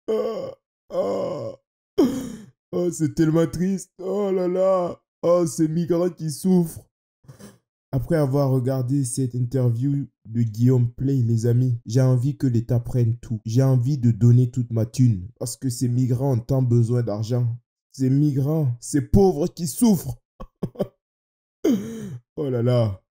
Ah, ah. Oh, c'est tellement triste. Oh là là. Oh, ces migrants qui souffrent. Après avoir regardé cette interview de Guillaume Play, les amis, j'ai envie que l'État prenne tout. J'ai envie de donner toute ma thune parce que ces migrants ont tant besoin d'argent. Ces migrants, ces pauvres qui souffrent. Oh là là.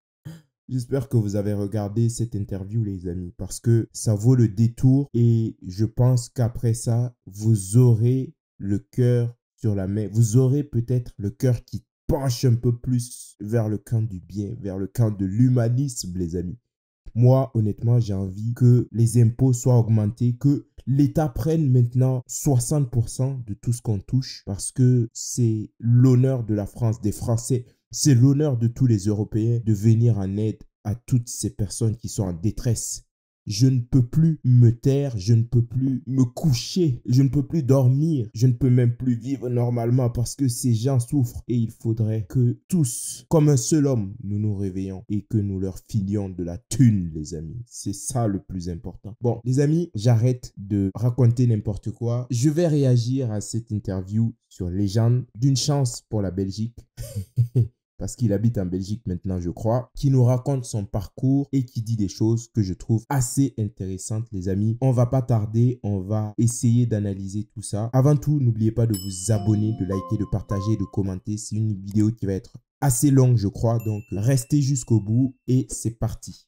J'espère que vous avez regardé cette interview, les amis, parce que ça vaut le détour et je pense qu'après ça, vous aurez le cœur sur la main. Vous aurez peut-être le cœur qui penche un peu plus vers le camp du bien, vers le camp de l'humanisme, les amis. Moi, honnêtement, j'ai envie que les impôts soient augmentés, que l'État prenne maintenant 60% de tout ce qu'on touche parce que c'est l'honneur de la France, des Français. C'est l'honneur de tous les Européens de venir en aide à toutes ces personnes qui sont en détresse. Je ne peux plus me taire, je ne peux plus me coucher, je ne peux plus dormir, je ne peux même plus vivre normalement parce que ces gens souffrent et il faudrait que tous, comme un seul homme, nous nous réveillons et que nous leur filions de la thune, les amis. C'est ça le plus important. Bon, les amis, j'arrête de raconter n'importe quoi. Je vais réagir à cette interview sur Légende d'une chance pour la Belgique. Parce qu'il habite en Belgique maintenant, je crois, qui nous raconte son parcours et qui dit des choses que je trouve assez intéressantes, les amis. On va pas tarder, on va essayer d'analyser tout ça. Avant tout, n'oubliez pas de vous abonner, de liker, de partager, de commenter. C'est une vidéo qui va être assez longue, je crois, donc restez jusqu'au bout et c'est parti.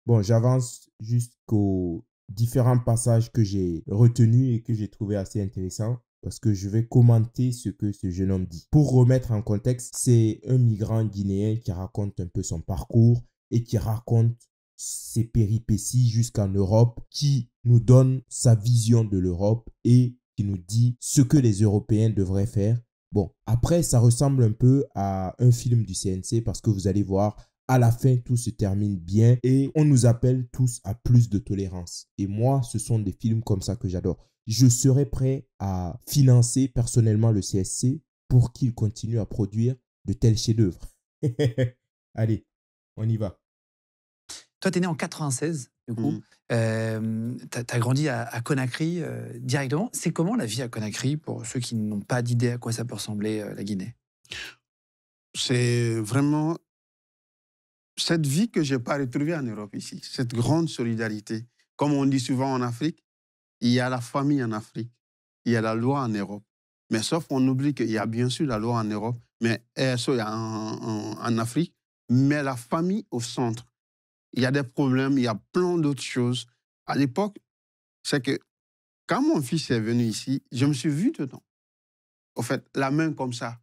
Bon, j'avance jusqu'aux différents passages que j'ai retenus et que j'ai trouvé assez intéressants parce que je vais commenter ce que ce jeune homme dit. Pour remettre en contexte, c'est un migrant guinéen qui raconte un peu son parcours et qui raconte ses péripéties jusqu'en Europe, qui nous donne sa vision de l'Europe et qui nous dit ce que les Européens devraient faire. Bon, après, ça ressemble un peu à un film du CNC parce que vous allez voir, à la fin, tout se termine bien et on nous appelle tous à plus de tolérance. Et moi, ce sont des films comme ça que j'adore. Je serais prêt à financer personnellement le CSC pour qu'il continue à produire de tels chefs-d'œuvre. Allez, on y va. Toi, tu es né en 96, du coup. Tu as grandi à Conakry directement. C'est comment la vie à Conakry, pour ceux qui n'ont pas d'idée à quoi ça peut ressembler, la Guinée? C'est vraiment cette vie que je n'ai pas retrouvée en Europe ici, cette grande solidarité. Comme on dit souvent en Afrique, il y a la famille en Afrique, il y a la loi en Europe. Mais sauf qu'on oublie qu'il y a bien sûr la loi en Europe, mais en Afrique, mais la famille au centre. Il y a des problèmes, il y a plein d'autres choses. À l'époque, c'est que quand mon fils est venu ici, je me suis vu dedans. Au fait, la main comme ça.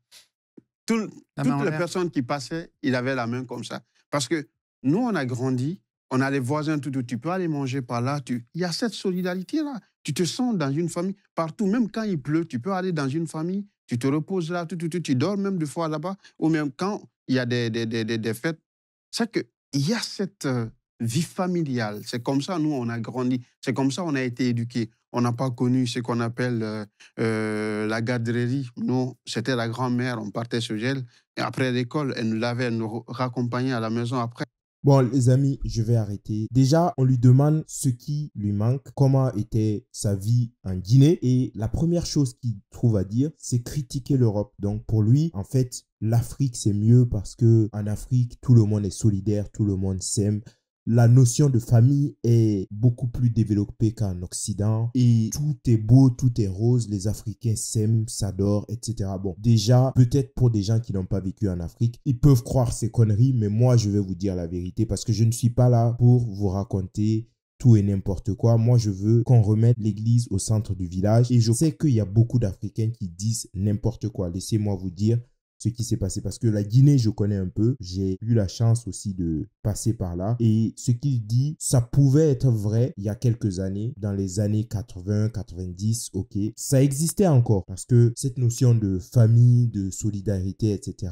Toutes les personnes qui passaient, il avait la main comme ça. Parce que nous, on a grandi, on a les voisins, tout, tu peux aller manger par là. Il y a cette solidarité-là. Tu te sens dans une famille partout. Même quand il pleut, tu peux aller dans une famille, tu te reposes là, tu dors même des fois là-bas. Ou même quand il y a des fêtes. C'est qu'il y a cette vie familiale. C'est comme ça, nous, on a grandi. C'est comme ça, on a été éduqués. On n'a pas connu ce qu'on appelle la garderie. Nous, c'était la grand-mère, on partait sur elle. Et après l'école, elle nous lavait, elle nous raccompagnait à la maison après. Bon, les amis, je vais arrêter. Déjà, on lui demande ce qui lui manque, comment était sa vie en Guinée. Et la première chose qu'il trouve à dire, c'est critiquer l'Europe. Donc, pour lui, en fait, l'Afrique, c'est mieux parce que en Afrique, tout le monde est solidaire, tout le monde s'aime. La notion de famille est beaucoup plus développée qu'en Occident et tout est beau, tout est rose, les Africains s'aiment, s'adorent, etc. Bon, déjà, peut-être pour des gens qui n'ont pas vécu en Afrique, ils peuvent croire ces conneries, mais moi, je vais vous dire la vérité parce que je ne suis pas là pour vous raconter tout et n'importe quoi. Moi, je veux qu'on remette l'église au centre du village et je sais qu'il y a beaucoup d'Africains qui disent n'importe quoi. Laissez-moi vous dire ce qui s'est passé parce que la Guinée, je connais un peu. J'ai eu la chance aussi de passer par là. Et ce qu'il dit, ça pouvait être vrai il y a quelques années, dans les années 80, 90, ok. Ça existait encore parce que cette notion de famille, de solidarité, etc.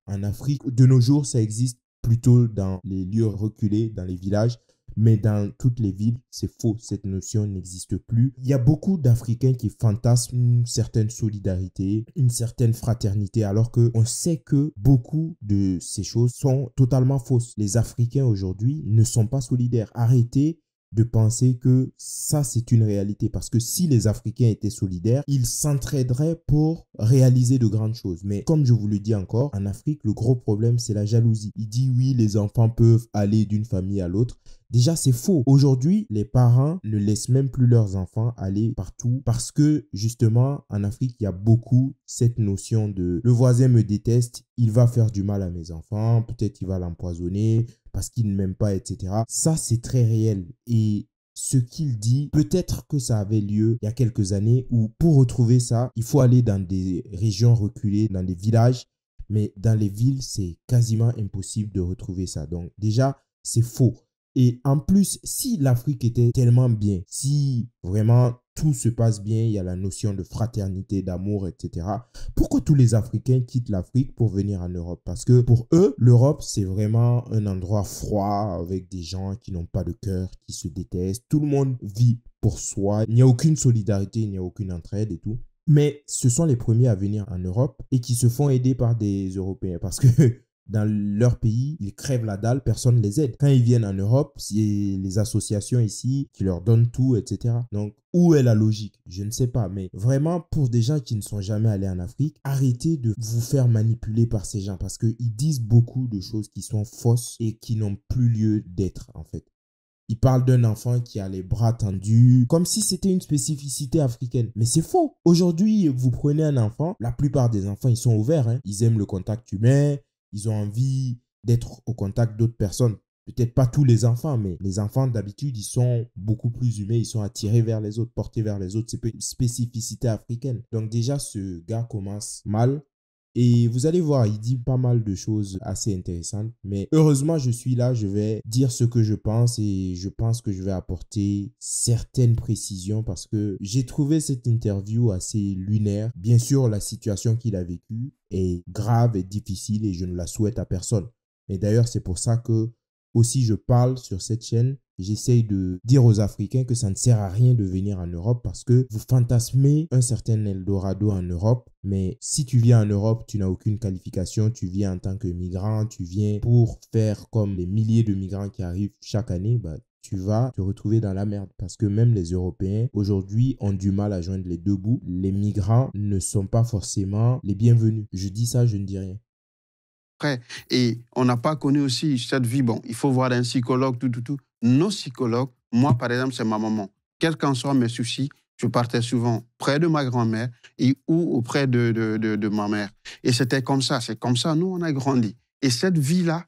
en Afrique, de nos jours, ça existe plutôt dans les lieux reculés, dans les villages. Mais dans toutes les villes, c'est faux. Cette notion n'existe plus. Il y a beaucoup d'Africains qui fantasment une certaine solidarité, une certaine fraternité, alors qu'on sait que beaucoup de ces choses sont totalement fausses. Les Africains aujourd'hui ne sont pas solidaires. Arrêtez de penser que ça, c'est une réalité. Parce que si les Africains étaient solidaires, ils s'entraideraient pour réaliser de grandes choses. Mais comme je vous le dis encore, en Afrique, le gros problème, c'est la jalousie. Il dit oui, les enfants peuvent aller d'une famille à l'autre. Déjà, c'est faux. Aujourd'hui, les parents ne laissent même plus leurs enfants aller partout parce que, justement, en Afrique, il y a beaucoup cette notion de le voisin me déteste, il va faire du mal à mes enfants, peut-être il va l'empoisonner parce qu'il ne m'aime pas, etc. Ça, c'est très réel. Et ce qu'il dit, peut-être que ça avait lieu il y a quelques années où pour retrouver ça, il faut aller dans des régions reculées, dans des villages, mais dans les villes, c'est quasiment impossible de retrouver ça. Donc déjà, c'est faux. Et en plus, si l'Afrique était tellement bien, si vraiment tout se passe bien, il y a la notion de fraternité, d'amour, etc. Pourquoi tous les Africains quittent l'Afrique pour venir en Europe? Parce que pour eux, l'Europe, c'est vraiment un endroit froid avec des gens qui n'ont pas de cœur, qui se détestent. Tout le monde vit pour soi. Il n'y a aucune solidarité, il n'y a aucune entraide et tout. Mais ce sont les premiers à venir en Europe et qui se font aider par des Européens parce que dans leur pays, ils crèvent la dalle, personne ne les aide. Quand ils viennent en Europe, c'est les associations ici qui leur donnent tout, etc. Donc, où est la logique? Je ne sais pas, mais vraiment, pour des gens qui ne sont jamais allés en Afrique, arrêtez de vous faire manipuler par ces gens parce qu'ils disent beaucoup de choses qui sont fausses et qui n'ont plus lieu d'être, en fait. Ils parlent d'un enfant qui a les bras tendus, comme si c'était une spécificité africaine. Mais c'est faux. Aujourd'hui, vous prenez un enfant, la plupart des enfants, ils sont ouverts, hein. Ils aiment le contact humain, ils ont envie d'être au contact d'autres personnes. Peut-être pas tous les enfants, mais les enfants, d'habitude, ils sont beaucoup plus humains, ils sont attirés vers les autres, portés vers les autres. C'est une spécificité africaine. Donc déjà, ce gars commence mal. Et vous allez voir, il dit pas mal de choses assez intéressantes. Mais heureusement, je suis là, je vais dire ce que je pense et je pense que je vais apporter certaines précisions parce que j'ai trouvé cette interview assez lunaire. Bien sûr, la situation qu'il a vécue est grave et difficile et je ne la souhaite à personne. Mais d'ailleurs, c'est pour ça que aussi je parle sur cette chaîne. J'essaye de dire aux Africains que ça ne sert à rien de venir en Europe parce que vous fantasmez un certain Eldorado en Europe. Mais si tu viens en Europe, tu n'as aucune qualification. Tu viens en tant que migrant, tu viens pour faire comme les milliers de migrants qui arrivent chaque année. Tu vas te retrouver dans la merde parce que même les Européens aujourd'hui ont du mal à joindre les deux bouts. Les migrants ne sont pas forcément les bienvenus. Je dis ça, je ne dis rien. Et on n'a pas connu aussi cette vie. Bon, il faut voir un psychologue, tout. Nos psychologues, moi, par exemple, c'est ma maman. Quels qu'en soient mes soucis, je partais souvent près de ma grand-mère ou auprès de ma mère. Et c'était comme ça. C'est comme ça, nous, on a grandi. Et cette vie-là,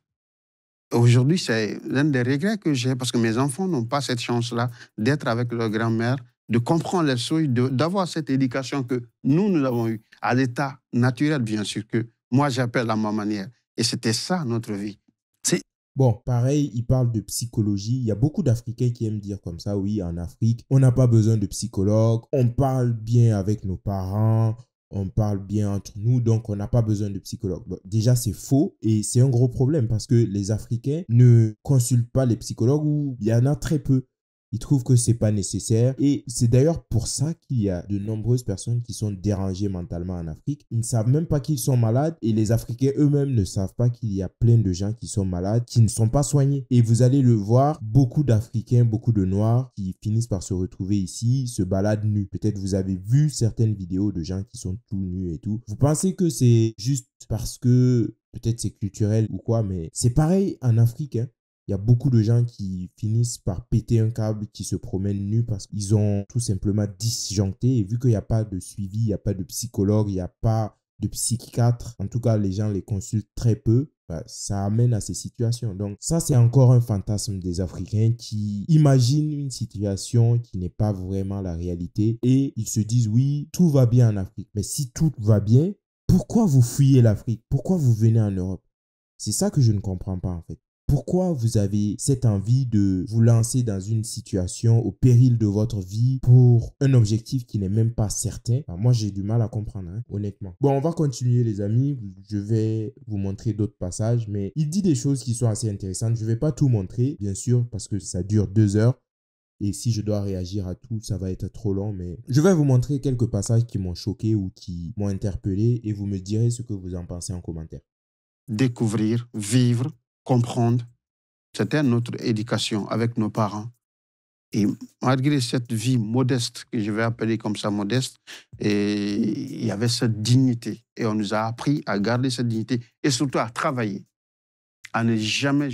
aujourd'hui, c'est l'un des regrets que j'ai parce que mes enfants n'ont pas cette chance-là d'être avec leur grand-mère, de comprendre les choses, d'avoir cette éducation que nous avons eue à l'état naturel, bien sûr, que moi, j'appelle à ma manière. Et c'était ça, notre vie. Bon, pareil, il parle de psychologie. Il y a beaucoup d'Africains qui aiment dire comme ça, oui, en Afrique, on n'a pas besoin de psychologue, on parle bien avec nos parents, on parle bien entre nous, donc on n'a pas besoin de psychologue. Bon, déjà, c'est faux et c'est un gros problème parce que les Africains ne consultent pas les psychologues ou il y en a très peu. Ils trouvent que c'est pas nécessaire et c'est d'ailleurs pour ça qu'il y a de nombreuses personnes qui sont dérangées mentalement en Afrique. Ils ne savent même pas qu'ils sont malades et les Africains eux-mêmes ne savent pas qu'il y a plein de gens qui sont malades, qui ne sont pas soignés. Et vous allez le voir, beaucoup d'Africains, beaucoup de Noirs qui finissent par se retrouver ici, se baladent nus. Peut-être vous avez vu certaines vidéos de gens qui sont tout nus et tout. Vous pensez que c'est juste parce que peut-être c'est culturel ou quoi, mais c'est pareil en Afrique, hein. Il y a beaucoup de gens qui finissent par péter un câble, qui se promènent nus parce qu'ils ont tout simplement disjoncté. Et vu qu'il n'y a pas de suivi, il n'y a pas de psychologue, il n'y a pas de psychiatre, en tout cas, les gens les consultent très peu, ça amène à ces situations. Donc ça, c'est encore un fantasme des Africains qui imaginent une situation qui n'est pas vraiment la réalité. Et ils se disent, oui, tout va bien en Afrique. Mais si tout va bien, pourquoi vous fuyez l'Afrique? Pourquoi vous venez en Europe? C'est ça que je ne comprends pas en fait. Pourquoi vous avez cette envie de vous lancer dans une situation au péril de votre vie pour un objectif qui n'est même pas certain? Moi, j'ai du mal à comprendre, hein, honnêtement. Bon, on va continuer, les amis. Je vais vous montrer d'autres passages, mais il dit des choses qui sont assez intéressantes. Je ne vais pas tout montrer, bien sûr, parce que ça dure 2 heures. Et si je dois réagir à tout, ça va être trop long, mais je vais vous montrer quelques passages qui m'ont choqué ou qui m'ont interpellé et vous me direz ce que vous en pensez en commentaire. Découvrir, vivre, comprendre. C'était notre éducation avec nos parents. Et malgré cette vie modeste, que je vais appeler comme ça modeste, et il y avait cette dignité. Et on nous a appris à garder cette dignité et surtout à travailler, à ne jamais,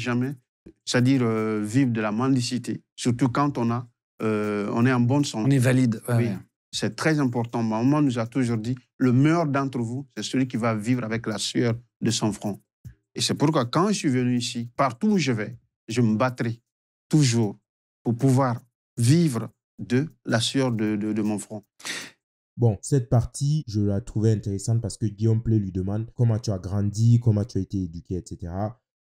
c'est-à-dire vivre de la mendicité, surtout quand on est en bonne santé. On est valide. Oui, c'est très important. Ma maman nous a toujours dit, le meilleur d'entre vous, c'est celui qui va vivre avec la sueur de son front. Et c'est pourquoi quand je suis venu ici, partout où je vais, je me battrai toujours pour pouvoir vivre de la sueur de mon front. Bon, cette partie, je la trouvais intéressante parce que Guillaume Play lui demande comment tu as grandi, comment tu as été éduqué, etc.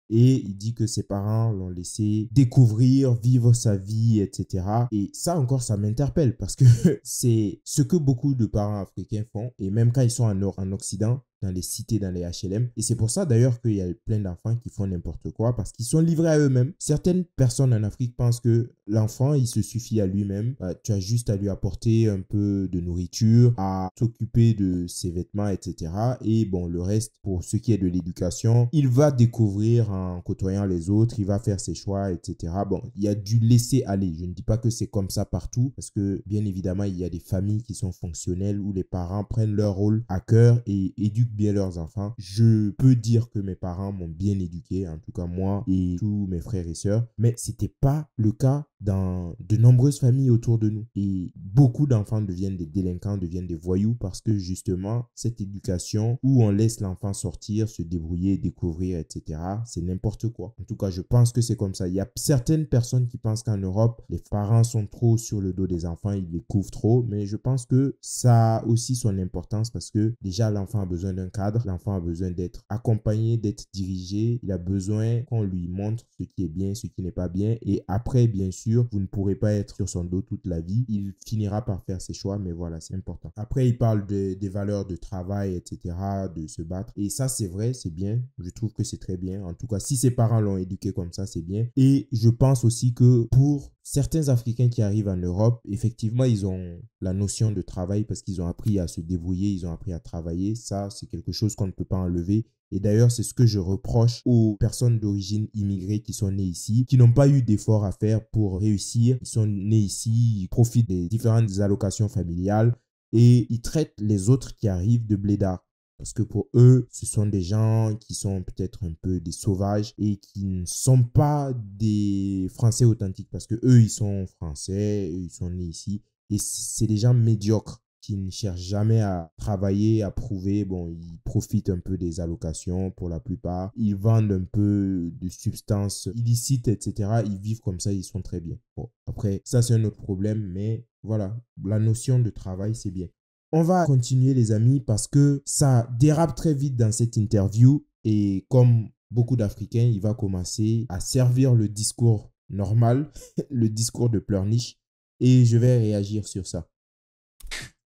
Et il dit que ses parents l'ont laissé découvrir, vivre sa vie, etc. Et ça encore, ça m'interpelle parce que c'est ce que beaucoup de parents africains font. Et même quand ils sont en Occident, dans les cités, dans les HLM. Et c'est pour ça d'ailleurs qu'il y a plein d'enfants qui font n'importe quoi parce qu'ils sont livrés à eux-mêmes. Certaines personnes en Afrique pensent que l'enfant, il se suffit à lui-même. Tu as juste à lui apporter un peu de nourriture, à s'occuper de ses vêtements, etc. Et bon, le reste, pour ce qui est de l'éducation, il va découvrir en côtoyant les autres, il va faire ses choix, etc. Bon, il y a du laisser aller. Je ne dis pas que c'est comme ça partout parce que bien évidemment, il y a des familles qui sont fonctionnelles où les parents prennent leur rôle à cœur et éduquent bien leurs enfants. Je peux dire que mes parents m'ont bien éduqué, en tout cas moi et tous mes frères et sœurs, mais c'était pas le cas dans de nombreuses familles autour de nous. Et beaucoup d'enfants deviennent des délinquants, deviennent des voyous parce que justement, cette éducation où on laisse l'enfant sortir, se débrouiller, découvrir, etc., c'est n'importe quoi. En tout cas, je pense que c'est comme ça. Il y a certaines personnes qui pensent qu'en Europe, les parents sont trop sur le dos des enfants, ils les couvrent trop, mais je pense que ça a aussi son importance parce que déjà, l'enfant a besoin d'un cadre, l'enfant a besoin d'être accompagné, d'être dirigé, il a besoin qu'on lui montre ce qui est bien, ce qui n'est pas bien, et après, bien sûr, vous ne pourrez pas être sur son dos toute la vie, il finira par faire ses choix, mais voilà, c'est important. Après, il parle des valeurs de travail, etc., de se battre, et ça, c'est vrai, c'est bien, je trouve que c'est très bien, en tout cas, si ses parents l'ont éduqué comme ça, c'est bien, et je pense aussi que pour certains Africains qui arrivent en Europe, effectivement, ils ont la notion de travail parce qu'ils ont appris à se débrouiller, ils ont appris à travailler. Ça, c'est quelque chose qu'on ne peut pas enlever. Et d'ailleurs, c'est ce que je reproche aux personnes d'origine immigrée qui sont nées ici, qui n'ont pas eu d'efforts à faire pour réussir. Ils sont nés ici, ils profitent des différentes allocations familiales et ils traitent les autres qui arrivent de blédards. Parce que pour eux, ce sont des gens qui sont peut-être un peu des sauvages et qui ne sont pas des Français authentiques. Parce que eux, ils sont Français, ils sont nés ici. Et c'est des gens médiocres qui ne cherchent jamais à travailler, à prouver. Bon, ils profitent un peu des allocations pour la plupart. Ils vendent un peu de substances illicites, etc. Ils vivent comme ça, ils sont très bien. Bon, après, ça, c'est un autre problème. Mais voilà, la notion de travail, c'est bien. On va continuer les amis parce que ça dérape très vite dans cette interview et comme beaucoup d'Africains, il va commencer à servir le discours normal, le discours de pleurniche et je vais réagir sur ça.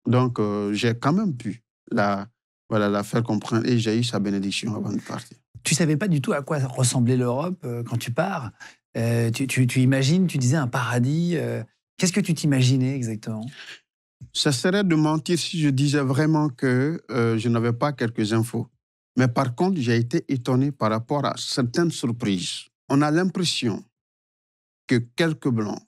Donc, j'ai quand même pu la faire comprendre et j'ai eu sa bénédiction avant de partir. Tu ne savais pas du tout à quoi ressemblait l'Europe quand tu pars. Tu imagines, tu disais un paradis. Qu'est-ce que tu t'imaginais exactement ? Ça serait de mentir si je disais vraiment que je n'avais pas quelques infos. Mais par contre, j'ai été étonné par rapport à certaines surprises. On a l'impression que quelques Blancs,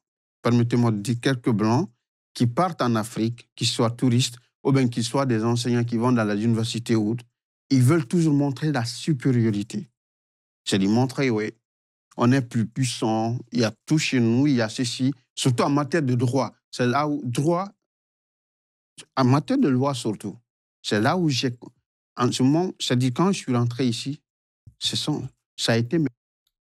permettez-moi de dire quelques Blancs, qui partent en Afrique, qui soient touristes, ou bien qui soient des enseignants qui vont dans la université ou autre, ils veulent toujours montrer la supériorité. C'est de montrer, oui, on est plus puissant, il y a tout chez nous, il y a ceci, surtout en matière de droit. C'est là où droit, en matière de loi surtout, c'est là où j'ai, en ce moment, c'est-à-dire quand je suis rentré ici, ça a été...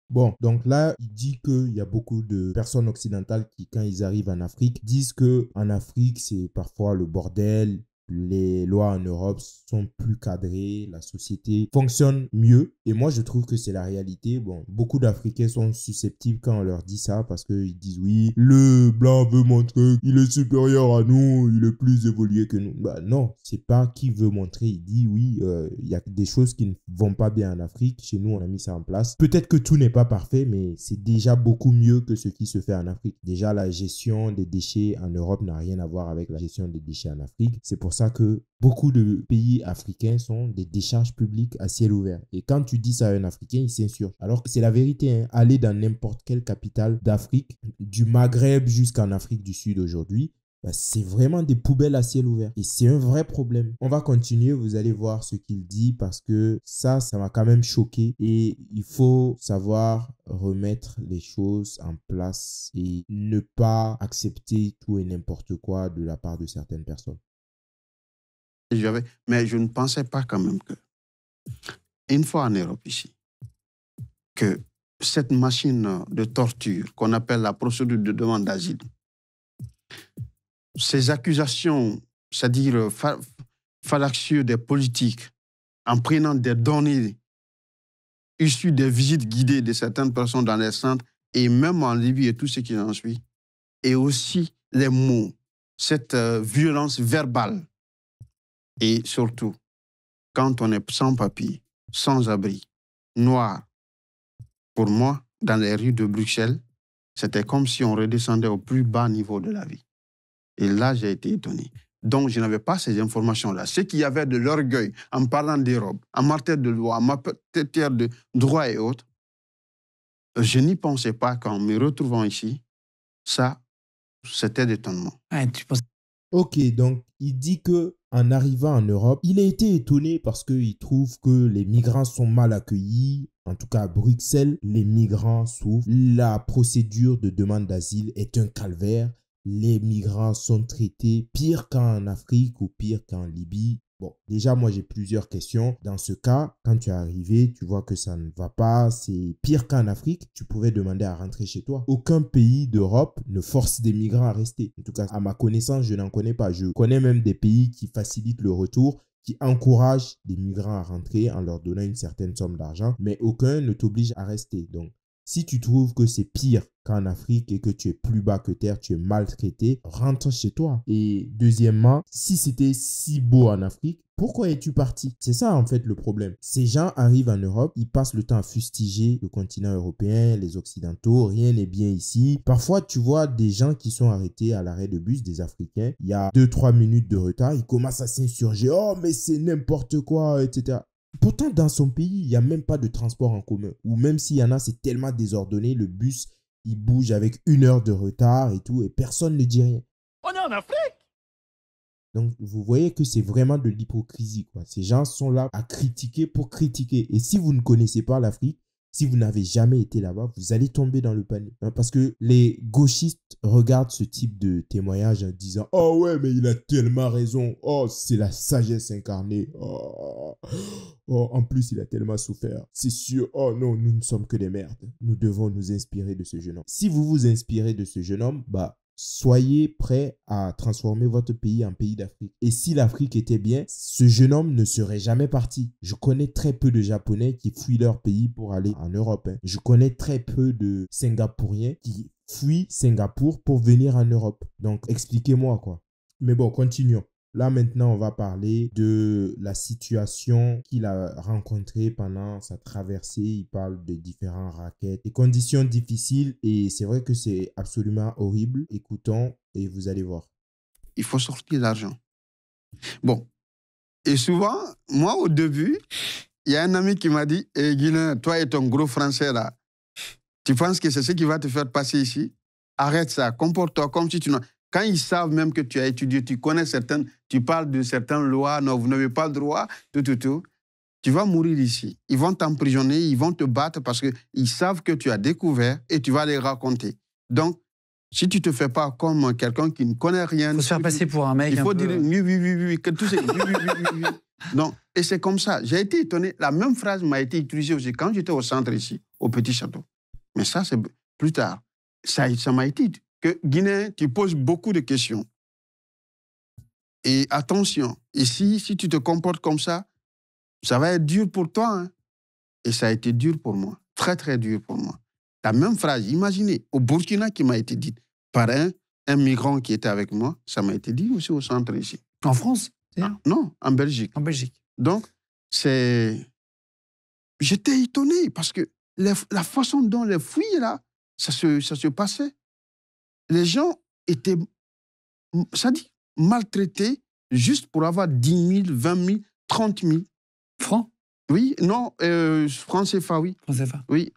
Bon, donc là, il dit qu'il y a beaucoup de personnes occidentales qui, quand ils arrivent en Afrique, disent qu'en Afrique, c'est parfois le bordel. Les lois en Europe sont plus cadrées, la société fonctionne mieux. Et moi, je trouve que c'est la réalité. Bon, beaucoup d'Africains sont susceptibles quand on leur dit ça parce qu'ils disent oui, le blanc veut montrer qu'il est supérieur à nous, il est plus évolué que nous. Bah non, c'est pas qui veut montrer. Il dit oui, il y a des choses qui ne vont pas bien en Afrique. Chez nous, on a mis ça en place. Peut-être que tout n'est pas parfait, mais c'est déjà beaucoup mieux que ce qui se fait en Afrique. Déjà, la gestion des déchets en Europe n'a rien à voir avec la gestion des déchets en Afrique. C'est pour ça que beaucoup de pays africains sont des décharges publiques à ciel ouvert. Et quand tu dis ça à un Africain, il s'insurge. Alors que c'est la vérité, hein. Allez dans n'importe quelle capitale d'Afrique, du Maghreb jusqu'en Afrique du Sud aujourd'hui, c'est vraiment des poubelles à ciel ouvert. Et c'est un vrai problème. On va continuer, vous allez voir ce qu'il dit parce que ça m'a quand même choqué. Et il faut savoir remettre les choses en place et ne pas accepter tout et n'importe quoi de la part de certaines personnes. Mais je ne pensais pas quand même que, une fois en Europe ici, que cette machine de torture qu'on appelle la procédure de demande d'asile, ces accusations, c'est-à-dire fallacieuses des politiques, en prenant des données issues des visites guidées de certaines personnes dans les centres, et même en Libye et tout ce qui en suit, et aussi les mots, cette violence verbale, et surtout, quand on est sans papier, sans abri, noir, pour moi, dans les rues de Bruxelles, c'était comme si on redescendait au plus bas niveau de la vie. Et là, j'ai été étonné. Donc, je n'avais pas ces informations-là. Ceux qui avaient de l'orgueil en parlant d'Europe, en matière de loi, en matière de droit et autres, je n'y pensais pas qu'en me retrouvant ici, ça, c'était d'étonnement. Ouais, tu penses... Ok, donc il dit que en arrivant en Europe, il a été étonné parce qu'il trouve que les migrants sont mal accueillis. En tout cas, à Bruxelles, les migrants souffrent. La procédure de demande d'asile est un calvaire. Les migrants sont traités pire qu'en Afrique ou pire qu'en Libye. Bon, déjà, moi, j'ai plusieurs questions. Dans ce cas, quand tu es arrivé, tu vois que ça ne va pas, c'est pire qu'en Afrique, tu pouvais demander à rentrer chez toi. Aucun pays d'Europe ne force des migrants à rester. En tout cas, à ma connaissance, je n'en connais pas. Je connais même des pays qui facilitent le retour, qui encouragent des migrants à rentrer en leur donnant une certaine somme d'argent, mais aucun ne t'oblige à rester. Donc, si tu trouves que c'est pire qu'en Afrique et que tu es plus bas que terre, tu es maltraité, rentre chez toi. Et deuxièmement, si c'était si beau en Afrique, pourquoi es-tu parti? C'est ça en fait le problème. Ces gens arrivent en Europe, ils passent le temps à fustiger le continent européen, les Occidentaux, rien n'est bien ici. Parfois, tu vois des gens qui sont arrêtés à l'arrêt de bus, des Africains, il y a 2-3 minutes de retard, ils commencent à s'insurger, oh mais c'est n'importe quoi, etc. Pourtant, dans son pays, il n'y a même pas de transport en commun. Ou même s'il y en a, c'est tellement désordonné. Le bus, il bouge avec 1 heure de retard et tout. Et personne ne dit rien. On est en Afrique! Donc, vous voyez que c'est vraiment de l'hypocrisie, quoi. Ces gens sont là à critiquer pour critiquer. Et si vous ne connaissez pas l'Afrique, si vous n'avez jamais été là-bas, vous allez tomber dans le panier. Parce que les gauchistes regardent ce type de témoignage en disant « Oh ouais, mais il a tellement raison. Oh, c'est la sagesse incarnée. Oh, en plus, il a tellement souffert. C'est sûr. Oh non, nous ne sommes que des merdes. Nous devons nous inspirer de ce jeune homme. » Si vous vous inspirez de ce jeune homme, soyez prêts à transformer votre pays en pays d'Afrique. Et si l'Afrique était bien, ce jeune homme ne serait jamais parti. Je connais très peu de Japonais qui fuient leur pays pour aller en Europe. Je connais très peu de Singapouriens qui fuient Singapour pour venir en Europe. Donc, expliquez-moi quoi. Mais bon, continuons. Là, maintenant, on va parler de la situation qu'il a rencontrée pendant sa traversée. Il parle de différents rackets, des conditions difficiles et c'est vrai que c'est absolument horrible. Écoutons et vous allez voir. Il faut sortir l'argent. Bon. Et souvent, moi, au début, il y a un ami qui m'a dit « Eh, Guilain, toi et ton gros français là, tu penses que c'est ce qui va te faire passer ici? Arrête ça, comporte-toi comme si tu n'as... » Quand ils savent même que tu as étudié, tu connais certaines, tu parles de certaines lois, non, vous n'avez pas le droit, tout, tu vas mourir ici. Ils vont t'emprisonner, ils vont te battre parce qu'ils savent que tu as découvert et tu vas les raconter. Donc, si tu ne te fais pas comme quelqu'un qui ne connaît rien... Il faut se faire passer pour un mec il faut un peu... dire oui, que tout c'est oui. Non, et c'est comme ça. J'ai été étonné. La même phrase m'a été utilisée aussi quand j'étais au centre ici, au Petit Château. Mais ça, c'est plus tard. Ça m'a été... que Guinée, tu poses beaucoup de questions. Et attention, ici, si tu te comportes comme ça va être dur pour toi. Hein. Et ça a été dur pour moi, très, très dur pour moi. La même phrase, imaginez, au Burkina qui m'a été dite par un migrant qui était avec moi, ça m'a été dit aussi au centre ici. En France? Non, en Belgique. En Belgique. Donc, j'étais étonné parce que la façon dont les fouilles, là, ça se passait. Les gens étaient, ça dit, maltraités juste pour avoir 10 000, 20 000, 30 000. Francs? Oui, non, francs CFA, oui. Francs CFA. Oui.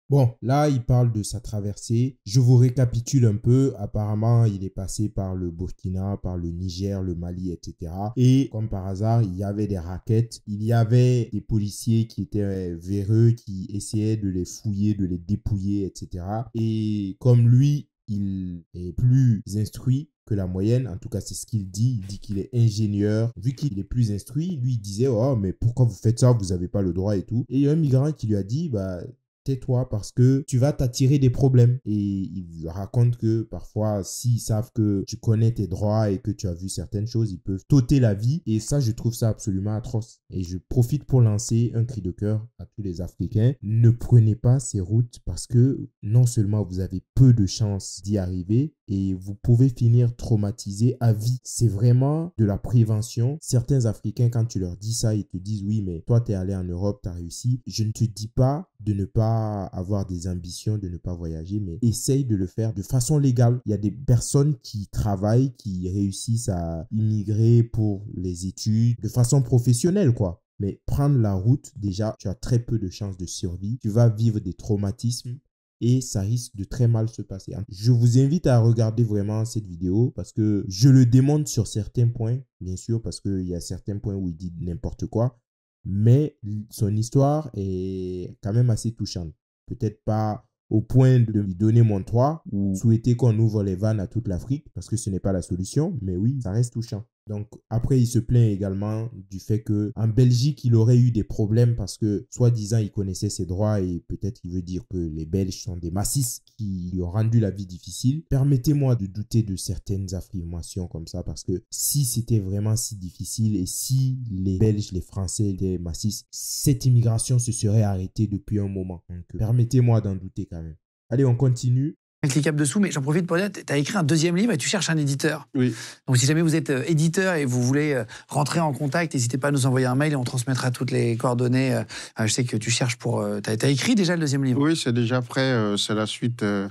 Bon, là, il parle de sa traversée. Je vous récapitule un peu. Apparemment, il est passé par le Burkina, par le Niger, le Mali, etc. Et comme par hasard, il y avait des raquettes. Il y avait des policiers qui étaient véreux, qui essayaient de les fouiller, de les dépouiller, etc. Et comme lui, il est plus instruit que la moyenne, en tout cas c'est ce qu'il dit, il dit qu'il est ingénieur, vu qu'il est plus instruit, lui il disait oh mais pourquoi vous faites ça, vous n'avez pas le droit et tout, et il y a un migrant qui lui a dit bah tais-toi parce que tu vas t'attirer des problèmes. Et il raconte que parfois, s'ils savent que tu connais tes droits et que tu as vu certaines choses, ils peuvent t'ôter la vie. Et ça, je trouve ça absolument atroce. Et je profite pour lancer un cri de cœur à tous les Africains. Ne prenez pas ces routes parce que non seulement vous avez peu de chances d'y arriver, et vous pouvez finir traumatisé à vie. C'est vraiment de la prévention. Certains Africains, quand tu leur dis ça, ils te disent oui, mais toi, tu es allé en Europe, tu as réussi. Je ne te dis pas de ne pas avoir des ambitions, de ne pas voyager, mais essaye de le faire de façon légale. Il y a des personnes qui travaillent, qui réussissent à immigrer pour les études de façon professionnelle, quoi. Mais prendre la route, déjà, tu as très peu de chances de survie. Tu vas vivre des traumatismes et ça risque de très mal se passer. Je vous invite à regarder vraiment cette vidéo parce que je le démontre sur certains points, bien sûr, parce qu'il y a certains points où il dit n'importe quoi, mais son histoire est quand même assez touchante. Peut-être pas au point de lui donner mon 3 ou souhaiter qu'on ouvre les vannes à toute l'Afrique parce que ce n'est pas la solution, mais oui, ça reste touchant. Donc après, il se plaint également du fait qu'en Belgique, il aurait eu des problèmes parce que soi-disant, il connaissait ses droits et peut-être il veut dire que les Belges sont des massistes qui lui ont rendu la vie difficile. Permettez-moi de douter de certaines affirmations comme ça parce que si c'était vraiment si difficile et si les Belges, les Français étaient massistes, cette immigration se serait arrêtée depuis un moment. Donc permettez-moi d'en douter quand même. Allez, on continue. Cliquable dessous, mais j'en profite pour dire, tu as écrit un deuxième livre et tu cherches un éditeur. Oui. Donc si jamais vous êtes éditeur et vous voulez rentrer en contact, n'hésitez pas à nous envoyer un mail et on transmettra toutes les coordonnées. Je sais que tu cherches pour... Tu as écrit déjà le deuxième livre? Oui, c'est déjà prêt. C'est la suite de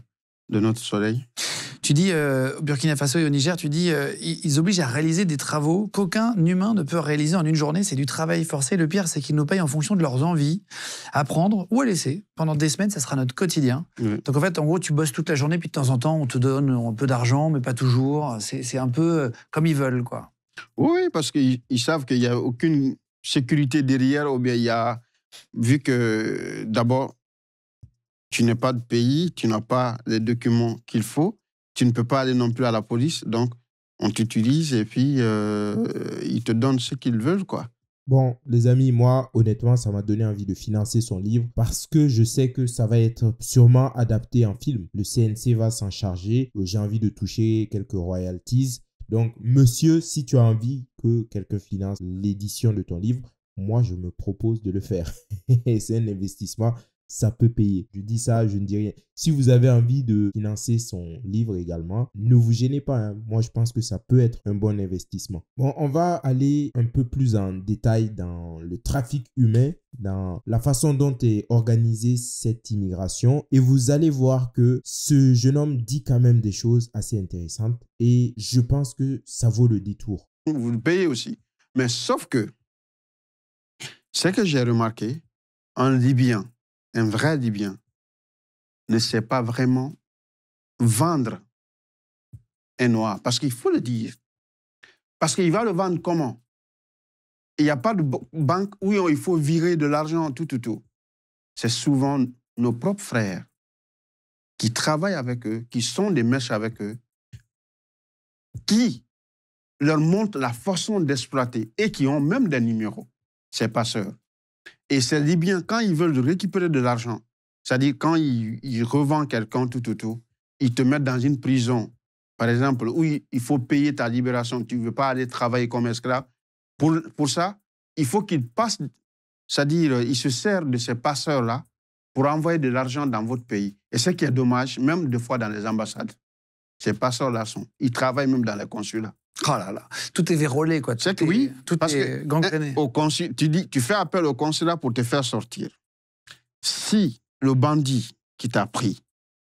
Notre Soleil. Tu dis, au Burkina Faso et au Niger, tu dis, ils obligent à réaliser des travaux qu'aucun humain ne peut réaliser en une journée. C'est du travail forcé. Le pire, c'est qu'ils nous payent en fonction de leurs envies, à prendre ou à laisser. Pendant des semaines, ça sera notre quotidien. Oui. Donc en fait, en gros, tu bosses toute la journée, puis de temps en temps, on te donne un peu d'argent, mais pas toujours. C'est un peu comme ils veulent, quoi. Oui, parce qu'ils savent qu'il n'y a aucune sécurité derrière, ou bien il y a... Vu que, d'abord, tu n'es pas de pays, tu n'as pas les documents qu'il faut, tu ne peux pas aller non plus à la police, donc on t'utilise et puis ils te donnent ce qu'ils veulent, quoi. Bon, les amis, moi, honnêtement, ça m'a donné envie de financer son livre parce que je sais que ça va être sûrement adapté en film. Le CNC va s'en charger. J'ai envie de toucher quelques royalties. Donc, monsieur, si tu as envie que quelqu'un finance l'édition de ton livre, moi, je me propose de le faire. C'est un investissement. Ça peut payer. Je dis ça, je ne dis rien. Si vous avez envie de financer son livre également, ne vous gênez pas, hein. Moi, je pense que ça peut être un bon investissement. Bon, on va aller un peu plus en détail dans le trafic humain, dans la façon dont est organisée cette immigration. Et vous allez voir que ce jeune homme dit quand même des choses assez intéressantes. Et je pense que ça vaut le détour. Vous le payez aussi. Mais sauf que, ce que j'ai remarqué, un Libyen, un vrai Libyen, ne sait pas vraiment vendre un noir. Parce qu'il faut le dire. Parce qu'il va le vendre comment? Il n'y a pas de banque où il faut virer de l'argent, tout. C'est souvent nos propres frères qui travaillent avec eux, qui sont des mèches avec eux, qui leur montrent la façon d'exploiter et qui ont même des numéros, ces passeurs. Et ces Libyens, quand ils veulent récupérer de l'argent, c'est-à-dire quand ils revendent quelqu'un, tout, ils te mettent dans une prison, par exemple, où il faut payer ta libération, tu ne veux pas aller travailler comme esclave. Pour ça, il faut qu'ils passent, c'est-à-dire ils se servent de ces passeurs-là pour envoyer de l'argent dans votre pays. Et ce qui est dommage, même des fois dans les ambassades, ces passeurs-là ils travaillent même dans les consulats. Oh là là, tout est vérolé, quoi. Tout est gangréné. Tu fais appel au consulat pour te faire sortir. Si le bandit qui t'a pris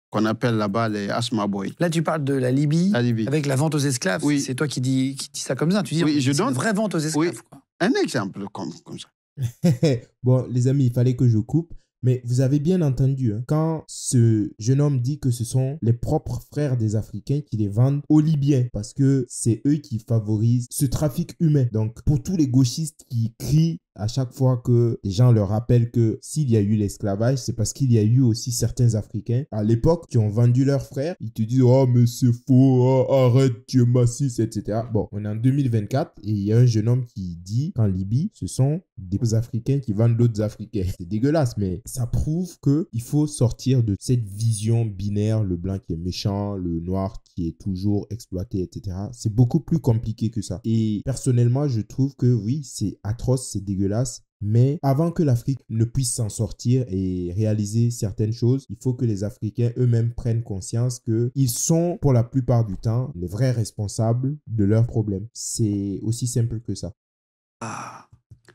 qu'on appelle là-bas les Asma Boys. Là, tu parles de la Libye, La Libye. avec la vente aux esclaves. Oui. C'est toi qui dis ça comme ça. Tu dis, Oui, je c'est donne- une vraie vente aux esclaves. Oui. Quoi. Un exemple comme ça. Bon, les amis, il fallait que je coupe. Mais vous avez bien entendu, hein, quand ce jeune homme dit que ce sont les propres frères des Africains qui les vendent aux Libyens parce que c'est eux qui favorisent ce trafic humain. Donc, pour tous les gauchistes qui crient à chaque fois que les gens leur rappellent que s'il y a eu l'esclavage, c'est parce qu'il y a eu aussi certains Africains à l'époque qui ont vendu leurs frères. Ils te disent « Oh, mais c'est faux, oh, arrête, tu es massif, etc. » Bon, on est en 2024 et il y a un jeune homme qui dit qu'en Libye, ce sont des Africains qui vendent d'autres Africains. C'est dégueulasse, mais ça prouve qu'il faut sortir de cette vision binaire, le blanc qui est méchant, le noir qui est toujours exploité, etc. C'est beaucoup plus compliqué que ça. Et personnellement, je trouve que oui, c'est atroce, c'est dégueulasse. Mais avant que l'Afrique ne puisse s'en sortir et réaliser certaines choses, il faut que les Africains eux-mêmes prennent conscience qu'ils sont pour la plupart du temps les vrais responsables de leurs problèmes. C'est aussi simple que ça.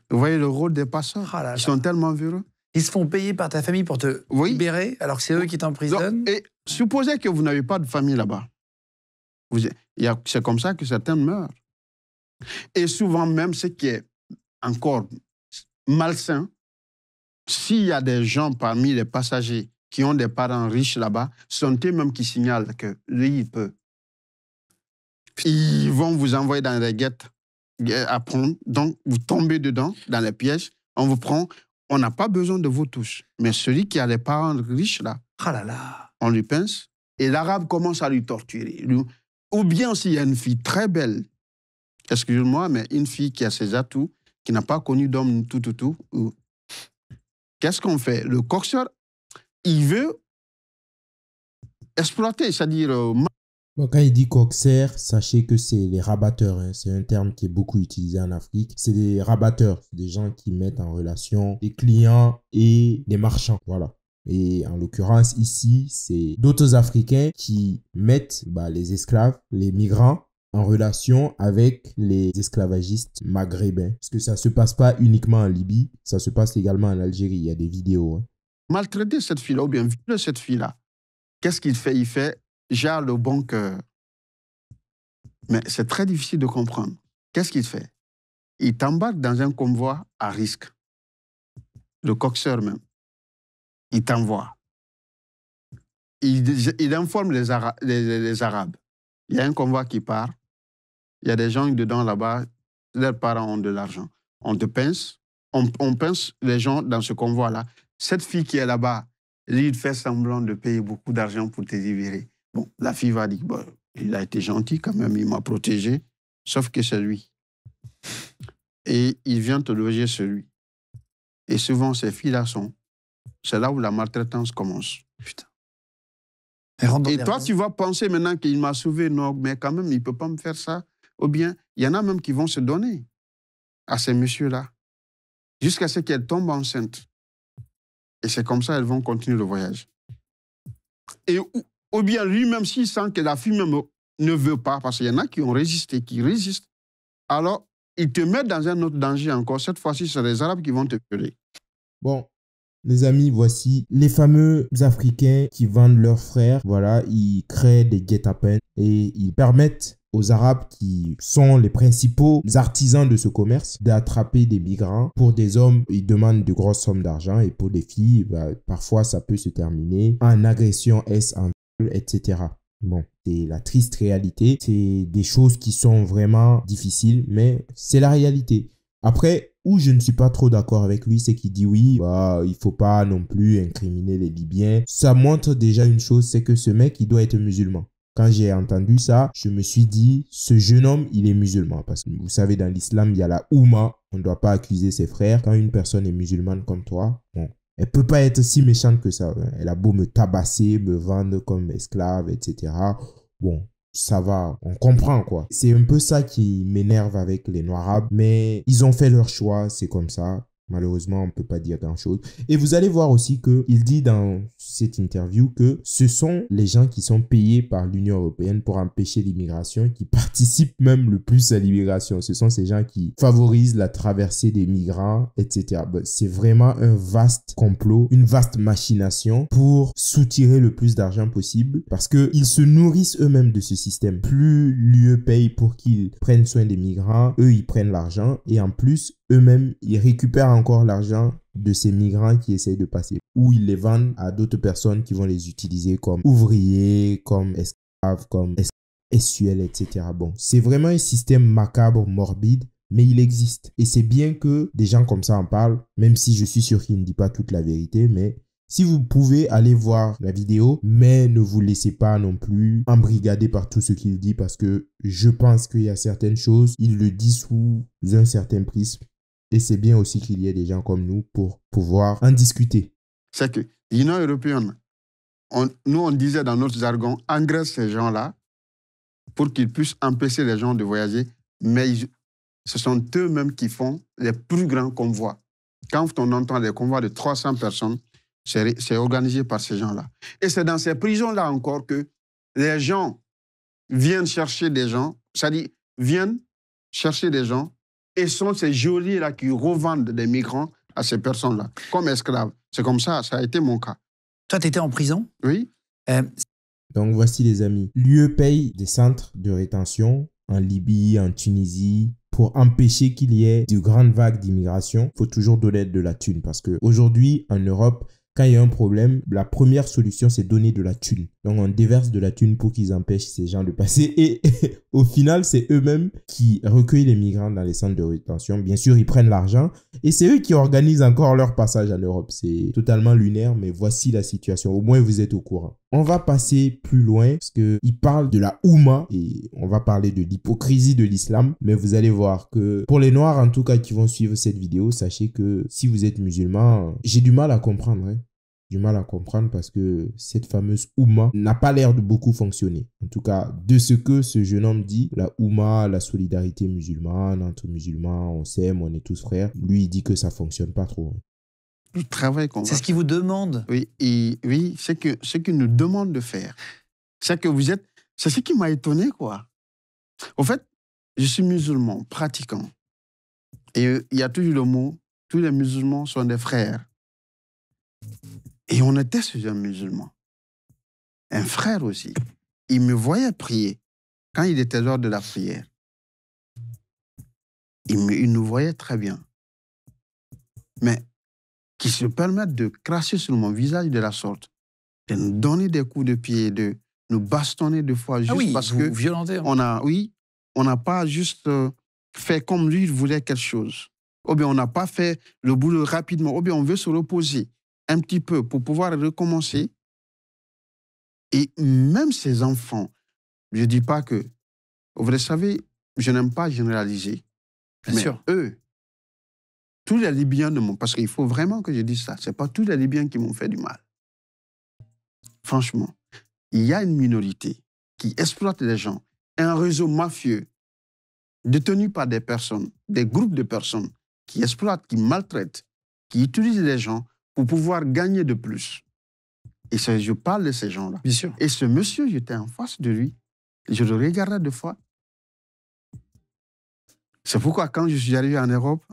Vous voyez le rôle des passeurs? Ah là là. Ils sont tellement véreux. Ils se font payer par ta famille pour te Oui. libérer, alors que c'est eux qui t'emprisonnent. Et supposez que vous n'avez pas de famille là-bas. C'est comme ça que certains meurent. Et souvent même, ce qui est encore malsain, s'il y a des gens parmi les passagers qui ont des parents riches là-bas, sont eux-mêmes qui signalent que lui, il peut. Ils vont vous envoyer dans les guettes à prendre. Donc, vous tombez dedans, dans les pièges. On vous prend. On n'a pas besoin de vos touches. Mais celui qui a les parents riches là, Ah là là. on lui pince. Et l'arabe commence à lui torturer. Ou bien s'il y a une fille très belle, excusez-moi, mais une fille qui a ses atouts, qui n'a pas connu d'homme tout. Qu'est-ce qu'on fait? Le coxeur, il veut exploiter, c'est-à-dire... Bon, quand il dit coxer, sachez que c'est les rabatteurs. Hein. C'est un terme qui est beaucoup utilisé en Afrique. C'est des rabatteurs, des gens qui mettent en relation les clients et les marchands. Voilà. Et en l'occurrence, ici, c'est d'autres Africains qui mettent les esclaves, les migrants, en relation avec les esclavagistes maghrébins. Parce que ça ne se passe pas uniquement en Libye, ça se passe également en Algérie. Il y a des vidéos. Hein. Maltraiter cette fille-là ou bien violer cette fille-là, qu'est-ce qu'il fait? Il fait genre le bon cœur. Mais c'est très difficile de comprendre. Qu'est-ce qu'il fait? Il t'embarque dans un convoi à risque. Le coxeur même. Il t'envoie. Il informe les Arabes. Il y a un convoi qui part. Il y a des gens dedans là-bas. Leurs parents ont de l'argent. On te pince. On pince les gens dans ce convoi-là. Cette fille qui est là-bas, lui, il fait semblant de payer beaucoup d'argent pour te libérer. Bon, la fille va dire, bon, il a été gentil quand même, il m'a protégé. Sauf que c'est lui. Et il vient te loger chez lui. Et souvent, ces filles-là c'est là où la maltraitance commence. Putain. Et toi, tu vas penser maintenant qu'il m'a sauvé. Non, mais quand même, il ne peut pas me faire ça. Ou bien, il y en a même qui vont se donner à ces messieurs-là jusqu'à ce qu'elles tombent enceintes. Et c'est comme ça qu'elles vont continuer le voyage. Et ou bien lui-même, s'il sent que la fille même ne veut pas, parce qu'il y en a qui ont résisté, qui résistent, alors il te met dans un autre danger encore. Cette fois-ci, c'est les Arabes qui vont te violer. Bon, les amis, voici les fameux Africains qui vendent leurs frères. Voilà, ils créent des guet-apens et ils permettent aux Arabes qui sont les principaux artisans de ce commerce d'attraper des migrants. Pour des hommes, ils demandent de grosses sommes d'argent et pour des filles, parfois ça peut se terminer en agression, en viol, etc. Bon, c'est la triste réalité. C'est des choses qui sont vraiment difficiles, mais c'est la réalité. Après, où je ne suis pas trop d'accord avec lui, c'est qu'il dit oui, il ne faut pas non plus incriminer les Libyens. Ça montre déjà une chose, c'est que ce mec, il doit être musulman. Quand j'ai entendu ça, je me suis dit, ce jeune homme, il est musulman. Parce que vous savez, dans l'islam, il y a la Oumma. On ne doit pas accuser ses frères. Quand une personne est musulmane comme toi, bon, elle ne peut pas être si méchante que ça. Elle a beau me tabasser, me vendre comme esclave, etc. Bon, ça va, on comprend quoi. C'est un peu ça qui m'énerve avec les Noirs arabes. Mais ils ont fait leur choix, c'est comme ça. Malheureusement, on ne peut pas dire grand-chose. Et vous allez voir aussi qu'il dit dans cette interview que ce sont les gens qui sont payés par l'Union européenne pour empêcher l'immigration, qui participent même le plus à l'immigration. Ce sont ces gens qui favorisent la traversée des migrants, etc. C'est vraiment un vaste complot, une vaste machination pour soutirer le plus d'argent possible parce qu'ils se nourrissent eux-mêmes de ce système. Plus l'UE paye pour qu'ils prennent soin des migrants, eux, ils prennent l'argent et en plus, eux-mêmes, ils récupèrent encore l'argent de ces migrants qui essayent de passer ou ils les vendent à d'autres personnes qui vont les utiliser comme ouvriers, comme esclaves, comme SUL, etc. Bon, c'est vraiment un système macabre, morbide, mais il existe. Et c'est bien que des gens comme ça en parlent, même si je suis sûr qu'il ne dit pas toute la vérité, mais si vous pouvez aller voir la vidéo, mais ne vous laissez pas non plus embrigader par tout ce qu'il dit parce que je pense qu'il y a certaines choses, il le dit sous un certain prisme. Et c'est bien aussi qu'il y ait des gens comme nous pour pouvoir en discuter. C'est que l'Union européenne, nous on disait dans notre jargon, engraisse ces gens-là pour qu'ils puissent empêcher les gens de voyager, mais ce sont eux-mêmes qui font les plus grands convois. Quand on entend des convois de 300 personnes, c'est organisé par ces gens-là. Et c'est dans ces prisons-là encore que les gens viennent chercher des gens, c'est-à-dire viennent chercher des gens et sont ces geôliers-là qui revendent des migrants à ces personnes-là, comme esclaves. C'est comme ça a été mon cas. Toi, tu étais en prison? Oui. Donc voici les amis, l'UE paye des centres de rétention en Libye, en Tunisie, pour empêcher qu'il y ait de grandes vagues d'immigration. Il faut toujours donner de la thune parce qu'aujourd'hui, en Europe, quand il y a un problème, la première solution, c'est donner de la thune. Donc, on déverse de la thune pour qu'ils empêchent ces gens de passer. Et au final, c'est eux-mêmes qui recueillent les migrants dans les centres de rétention. Bien sûr, ils prennent l'argent. Et c'est eux qui organisent encore leur passage en Europe. C'est totalement lunaire, mais voici la situation. Au moins, vous êtes au courant. On va passer plus loin parce qu'il parle de la Oumma et on va parler de l'hypocrisie de l'islam. Mais vous allez voir que pour les Noirs, en tout cas, qui vont suivre cette vidéo, sachez que si vous êtes musulman, j'ai du mal à comprendre. Du mal à comprendre parce que cette fameuse Oumma n'a pas l'air de beaucoup fonctionner. En tout cas, de ce que ce jeune homme dit, la Oumma, la solidarité musulmane, entre musulmans, on s'aime, on est tous frères. Lui, il dit que ça ne fonctionne pas trop. Le travail qu'on va... C'est ce qu'il vous demande. Oui, oui, c'est ce qu'il nous demande de faire. C'est que vous êtes... C'est ce qui m'a étonné, quoi. Au fait, je suis musulman, pratiquant. Et il y a toujours le mot, tous les musulmans sont des frères. Et on était chez un musulman, un frère aussi. Il me voyait prier quand il était l'heure de la prière. Il nous voyait très bien. Mais qu'il se permette de cracher sur mon visage de la sorte, de nous donner des coups de pied, de nous bastonner deux fois juste parce que violenter. On n'a pas juste fait comme lui, il voulait quelque chose. Ou bien on n'a pas fait le boulot rapidement, ou bien on veut se reposer un petit peu pour pouvoir recommencer. Et même ces enfants, je ne dis pas que... Vous savez, je n'aime pas généraliser. Bien sûr. Eux, tous les Libyens ne m'ont... Parce qu'il faut vraiment que je dise ça. Ce n'est pas tous les Libyens qui m'ont fait du mal. Franchement, il y a une minorité qui exploite les gens. Un réseau mafieux détenu par des personnes, des groupes de personnes qui exploitent, qui maltraitent, qui utilisent les gens pour pouvoir gagner de plus. Et je parle de ces gens-là. Bien sûr. Et ce monsieur, j'étais en face de lui. Je le regardais deux fois. C'est pourquoi quand je suis arrivé en Europe...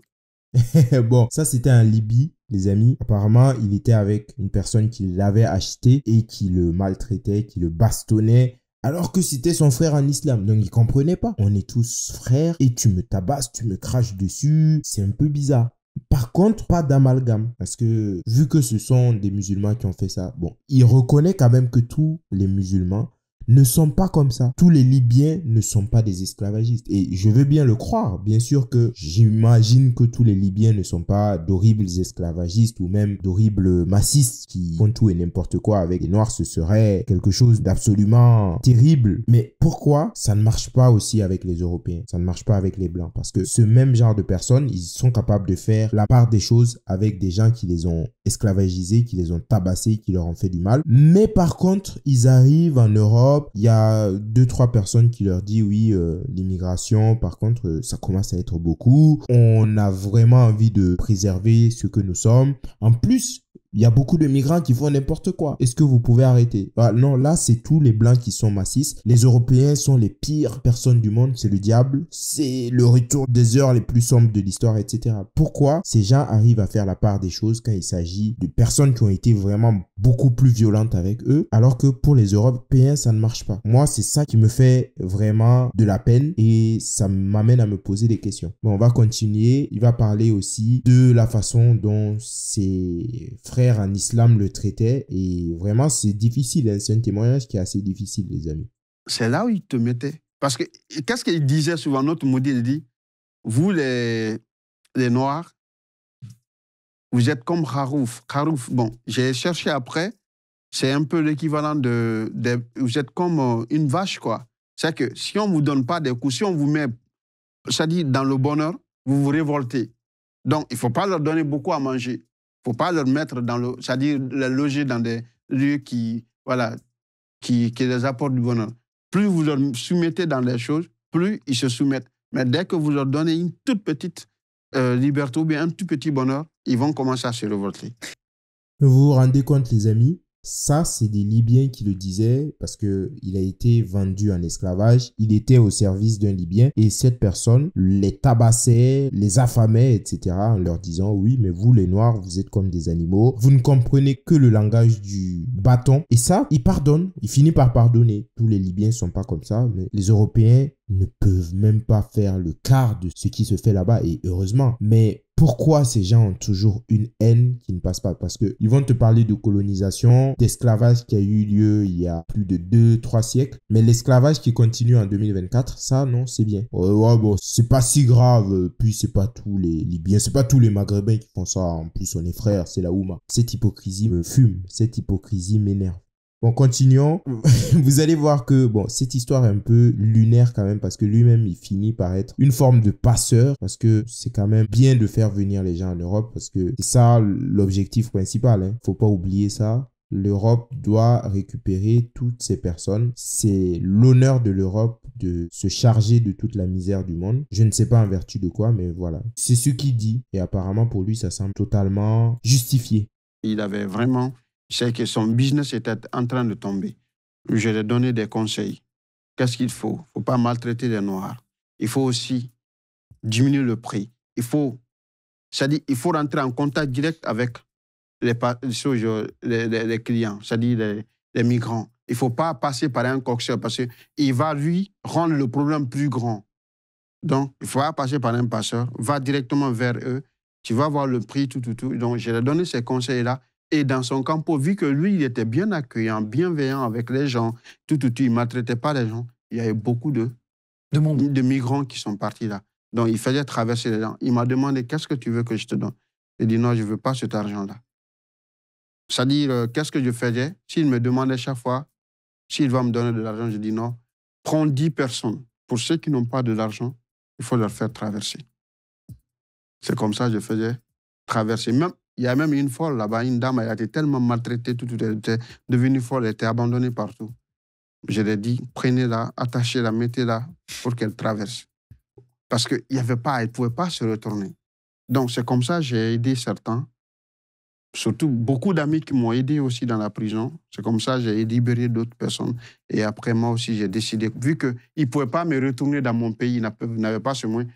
Bon, ça c'était en Libye, les amis. Apparemment, il était avec une personne qui l'avait acheté et qui le maltraitait, qui le bastonnait, alors que c'était son frère en islam. Donc, il ne comprenait pas. On est tous frères et tu me tabasses, tu me craches dessus. C'est un peu bizarre. Par contre, pas d'amalgame, parce que vu que ce sont des musulmans qui ont fait ça, bon, il reconnaît quand même que tous les musulmans ne sont pas comme ça. Tous les Libyens ne sont pas des esclavagistes. Et je veux bien le croire. Bien sûr que j'imagine que tous les Libyens ne sont pas d'horribles esclavagistes ou même d'horribles massistes qui font tout et n'importe quoi avec les Noirs. Ce serait quelque chose d'absolument terrible. Mais pourquoi ça ne marche pas aussi avec les Européens? Ça ne marche pas avec les Blancs. Parce que ce même genre de personnes, ils sont capables de faire la part des choses avec des gens qui les ont esclavagisés, qui les ont tabassés, qui leur ont fait du mal. Mais par contre, ils arrivent en Europe Europe, il y a 2-3 personnes qui leur disent oui, l'immigration, par contre, ça commence à être beaucoup. On a vraiment envie de préserver ce que nous sommes. En plus, il y a beaucoup de migrants qui font n'importe quoi. Est-ce que vous pouvez arrêter? Non, là, c'est tous les blancs qui sont massifs. Les Européens sont les pires personnes du monde. C'est le diable. C'est le retour des heures les plus sombres de l'histoire, etc. Pourquoi ces gens arrivent à faire la part des choses quand il s'agit de personnes qui ont été vraiment beaucoup plus violentes avec eux, alors que pour les Européens, ça ne marche pas? Moi, c'est ça qui me fait vraiment de la peine et ça m'amène à me poser des questions. Bon, on va continuer. Il va parler aussi de la façon dont ses frères en islam le traitait et vraiment c'est difficile, hein. C'est un témoignage qui est assez difficile, les amis. C'est là où il te mettait. Parce que qu'est-ce qu'il disait souvent, notre maudit, il dit, vous les Noirs, vous êtes comme Kharouf. Kharouf, bon, j'ai cherché après, c'est un peu l'équivalent vous êtes comme une vache, quoi. C'est que si on ne vous donne pas des coups, si on vous met, c'est-à-dire dans le bonheur, vous vous révoltez. Donc, il ne faut pas leur donner beaucoup à manger. Il ne faut pas leur mettre c'est-à-dire les loger dans des lieux qui les apportent du bonheur. Plus vous leur soumettez dans les choses, plus ils se soumettent. Mais dès que vous leur donnez une toute petite liberté ou bien un tout petit bonheur, ils vont commencer à se révolter. Vous vous rendez compte, les amis? Ça, c'est des Libyens qui le disaient parce qu'il a été vendu en esclavage. Il était au service d'un Libyen et cette personne les tabassait, les affamait, etc. en leur disant « Oui, mais vous, les Noirs, vous êtes comme des animaux. Vous ne comprenez que le langage du bâton. » Et ça, il pardonne. Il finit par pardonner. Tous les Libyens ne sont pas comme ça, mais les Européens ne peuvent même pas faire le quart de ce qui se fait là-bas et heureusement. Mais pourquoi ces gens ont toujours une haine qui ne passe pas? Parce qu'ils vont te parler de colonisation, d'esclavage qui a eu lieu il y a plus de 2-3 siècles. Mais l'esclavage qui continue en 2024, ça, non, c'est bien. Ouais, bon, c'est pas si grave. Puis c'est pas tous les Libyens, c'est pas tous les Maghrébins qui font ça. En plus, on est frères, c'est la Ouma. Cette hypocrisie me fume. Cette hypocrisie m'énerve. Bon, continuons. Vous allez voir que, bon, cette histoire est un peu lunaire quand même parce que lui-même, il finit par être une forme de passeur parce que c'est quand même bien de faire venir les gens en Europe parce que c'est ça l'objectif principal, hein. Faut pas oublier ça. L'Europe doit récupérer toutes ces personnes. C'est l'honneur de l'Europe de se charger de toute la misère du monde. Je ne sais pas en vertu de quoi, mais voilà. C'est ce qu'il dit et apparemment pour lui, ça semble totalement justifié. Il avait vraiment... C'est que son business était en train de tomber. Je lui ai donné des conseils. Qu'est-ce qu'il faut? Il ne faut pas maltraiter les Noirs. Il faut aussi diminuer le prix. C'est-à-dire, il faut rentrer en contact direct avec les clients, c'est-à-dire les migrants. Il ne faut pas passer par un coxeur parce qu'il va, lui, rendre le problème plus grand. Donc, il ne faut pas passer par un passeur. Va directement vers eux. Tu vas voir le prix, tout. Donc, je lui ai donné ces conseils-là. Et dans son campo, vu que lui, il était bien accueillant, bienveillant avec les gens, il ne maltraitait pas les gens, il y avait beaucoup de migrants qui sont partis là. Donc, il faisait traverser les gens. Il m'a demandé, qu'est-ce que tu veux que je te donne? J'ai dit, non, je ne veux pas cet argent-là. C'est-à-dire, qu'est-ce que je faisais? S'il me demandait chaque fois, s'il va me donner de l'argent, je dis non. Prends 10 personnes. Pour ceux qui n'ont pas de l'argent, il faut leur faire traverser. C'est comme ça que je faisais traverser. Il y a même une folle là-bas, une dame, elle a été tellement maltraitée, elle était devenue folle, elle était abandonnée partout. Je lui ai dit, prenez-la, attachez-la, mettez-la pour qu'elle traverse. Parce qu'elle ne pouvait pas se retourner. Donc, c'est comme ça que j'ai aidé certains. Surtout, beaucoup d'amis qui m'ont aidé aussi dans la prison. C'est comme ça que j'ai libéré d'autres personnes. Et après, moi aussi, j'ai décidé, vu qu'ils ne pouvaient pas me retourner dans mon pays, ils n'avaient pas ce moyen.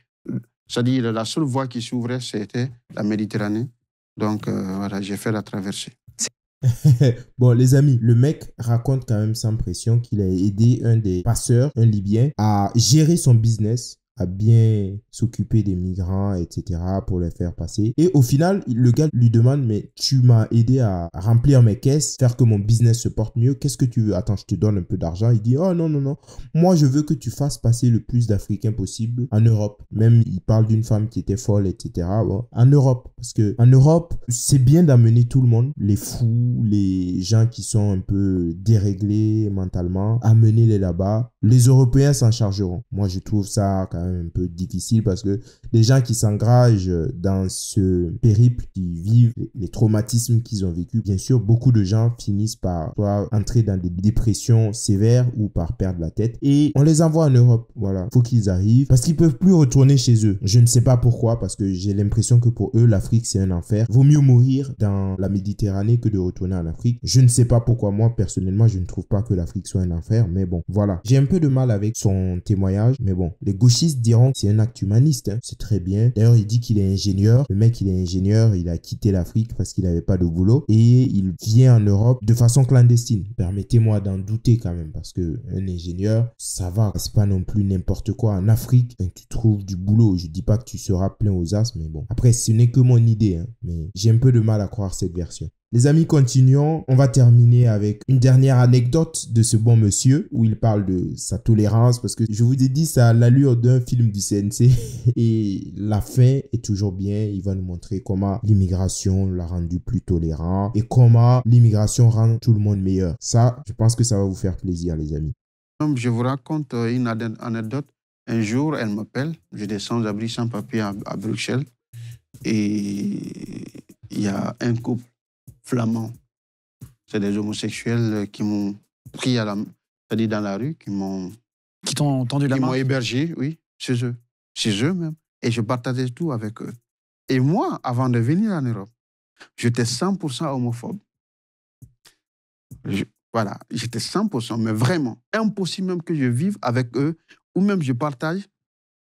C'est-à-dire, la seule voie qui s'ouvrait, c'était la Méditerranée. Donc, voilà, j'ai fait la traversée. Bon, les amis, le mec raconte quand même sans pression qu'il a aidé un des passeurs, un Libyen, à gérer son business, à bien s'occuper des migrants, etc. pour les faire passer. Et au final, le gars lui demande, mais tu m'as aidé à remplir mes caisses, faire que mon business se porte mieux. Qu'est-ce que tu veux? Attends, je te donne un peu d'argent. Il dit, oh non. Moi, je veux que tu fasses passer le plus d'Africains possible en Europe. Même, il parle d'une femme qui était folle, etc. Bon, en Europe. Parce que en Europe, c'est bien d'amener tout le monde, les fous, les gens qui sont un peu déréglés mentalement, amener-les là-bas. Les Européens s'en chargeront. Moi, je trouve ça quand même un peu difficile parce que les gens qui s'engagent dans ce périple, qui vivent les traumatismes qu'ils ont vécu, bien sûr, beaucoup de gens finissent par soit entrer dans des dépressions sévères ou par perdre la tête. Et on les envoie en Europe. Voilà, faut qu'ils arrivent parce qu'ils peuvent plus retourner chez eux. Je ne sais pas pourquoi, parce que j'ai l'impression que pour eux, l'Afrique, c'est un enfer. Vaut mieux mourir dans la Méditerranée que de retourner en Afrique. Je ne sais pas pourquoi. Moi, personnellement, je ne trouve pas que l'Afrique soit un enfer, mais bon, voilà. J'ai un peu de mal avec son témoignage, mais bon, les gauchistes diront que c'est un acte humaniste, hein. C'est très bien. D'ailleurs, il dit qu'il est ingénieur. Le mec, il est ingénieur, il a quitté l'Afrique parce qu'il n'avait pas de boulot et il vient en Europe de façon clandestine. Permettez-moi d'en douter quand même, parce que un ingénieur, ça va, c'est pas non plus n'importe quoi. En Afrique, tu trouves du boulot. Je dis pas que tu seras plein aux as, mais bon. Après, ce n'est que mon idée, hein, mais j'ai un peu de mal à croire cette version. Les amis, continuons. On va terminer avec une dernière anecdote de ce bon monsieur où il parle de sa tolérance, parce que je vous ai dit, ça a l'allure d'un film du CNC et la fin est toujours bien. Il va nous montrer comment l'immigration l'a rendu plus tolérant et comment l'immigration rend tout le monde meilleur. Ça, je pense que ça va vous faire plaisir, les amis. Je vous raconte une anecdote. Un jour, elle m'appelle. Je descends d'abri sans papier à Bruxelles et il y a un couple flamand. C'est des homosexuels qui m'ont pris c'est-à-dire dans la rue, Qui t'ont tendu la qui main? m'ont hébergé, oui, chez eux même. Et je partageais tout avec eux. Et moi, avant de venir en Europe, j'étais 100% homophobe. Voilà, j'étais 100%, mais vraiment, impossible même que je vive avec eux ou même je partage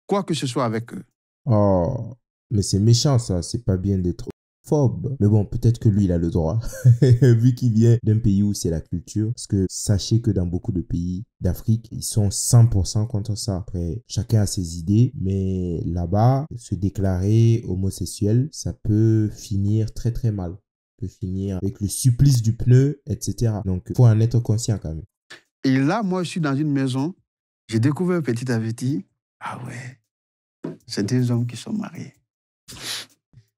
quoi que ce soit avec eux. Oh, mais c'est méchant ça, c'est pas bien d'être phobe. Mais bon, peut-être que lui, il a le droit, vu qu'il vient d'un pays où c'est la culture. Parce que sachez que dans beaucoup de pays d'Afrique, ils sont 100% contre ça. Après, chacun a ses idées, mais là-bas, se déclarer homosexuel, ça peut finir très très mal. Ça peut finir avec le supplice du pneu, etc. Donc, il faut en être conscient quand même. Et là, moi, je suis dans une maison, j'ai découvert petit à petit, ah ouais, c'est deux hommes qui sont mariés.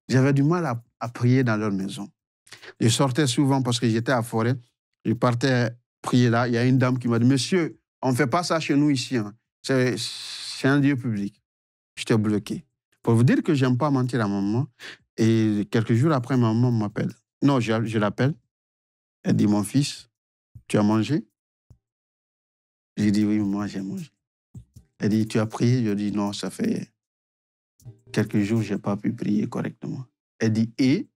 J'avais du mal à prier dans leur maison. Je sortais souvent parce que j'étais à Forêt. Je partais prier là. Il y a une dame qui m'a dit, monsieur, on ne fait pas ça chez nous ici. Hein. C'est un lieu public. J'étais bloqué. Pour vous dire que je n'aime pas mentir à ma maman. Et quelques jours après, ma maman m'appelle. Non, je l'appelle. Elle dit, mon fils, tu as mangé? J'ai dit, oui, moi, j'ai mangé. Elle dit, tu as prié? Je dis, non, ça fait quelques jours, je n'ai pas pu prier correctement. Elle dit, et?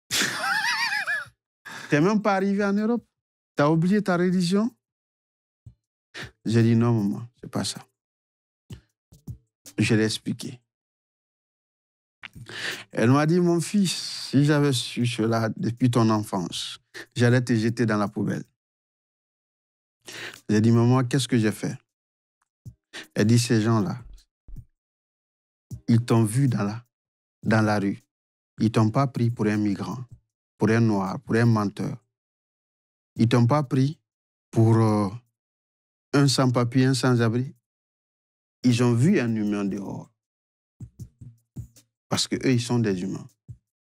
Tu n'es même pas arrivé en Europe? Tu as oublié ta religion? J'ai dit, non, maman, ce n'est pas ça. Je l'ai expliqué. Elle m'a dit, mon fils, si j'avais su cela depuis ton enfance, j'allais te jeter dans la poubelle. J'ai dit, maman, qu'est-ce que j'ai fait? Elle dit, ces gens-là, ils t'ont vu dans la rue. Ils ne t'ont pas pris pour un migrant, pour un noir, pour un menteur. Ils ne t'ont pas pris pour un sans-papier, un sans-abri. Ils ont vu un humain dehors. Parce qu'eux, ils sont des humains.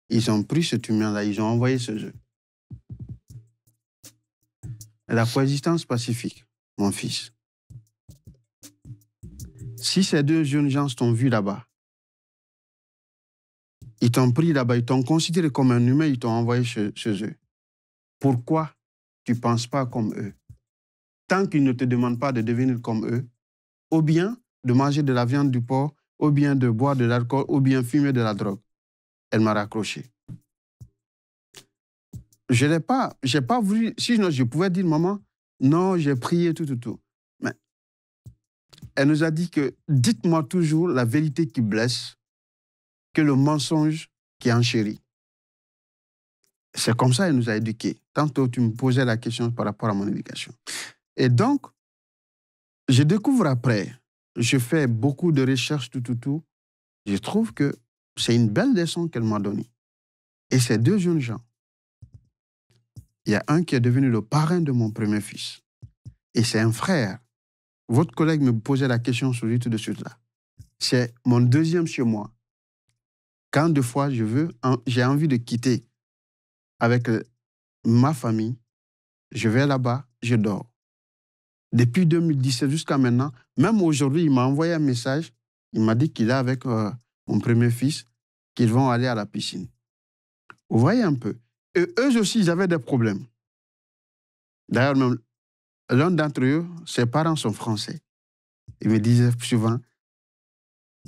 Ils ont pris cet humain-là, ils ont envoyé ce jeu. La coexistence pacifique, mon fils. Si ces deux jeunes gens t'ont vu là-bas, ils t'ont pris là-bas, ils t'ont considéré comme un humain, ils t'ont envoyé chez eux. Pourquoi tu ne penses pas comme eux? Tant qu'ils ne te demandent pas de devenir comme eux, ou bien de manger de la viande du porc, ou bien de boire de l'alcool, ou bien fumer de la drogue. Elle m'a raccroché. Je n'ai pas voulu, sinon je pouvais dire, maman, non, j'ai prié, tout. Mais elle nous a dit que dites-moi toujours la vérité qui blesse que le mensonge qui enchérit. C'est comme ça qu'elle nous a éduqués. Tantôt, tu me posais la question par rapport à mon éducation. Et donc, je découvre après, je fais beaucoup de recherches, tout. Je trouve que c'est une belle leçon qu'elle m'a donnée. Et ces deux jeunes gens, il y a un qui est devenu le parrain de mon premier fils. Et c'est un frère. Votre collègue me posait la question sur lui tout de suite là. C'est mon deuxième chez moi. Quand deux fois j'ai envie de quitter avec ma famille, je vais là-bas, je dors. depuis 2017 jusqu'à maintenant. Même aujourd'hui, il m'a envoyé un message. Il m'a dit qu'il est avec mon premier fils, qu'ils vont aller à la piscine. Vous voyez un peu. Et eux aussi, ils avaient des problèmes. D'ailleurs, même l'un d'entre eux, ses parents sont français. Il me disait souvent,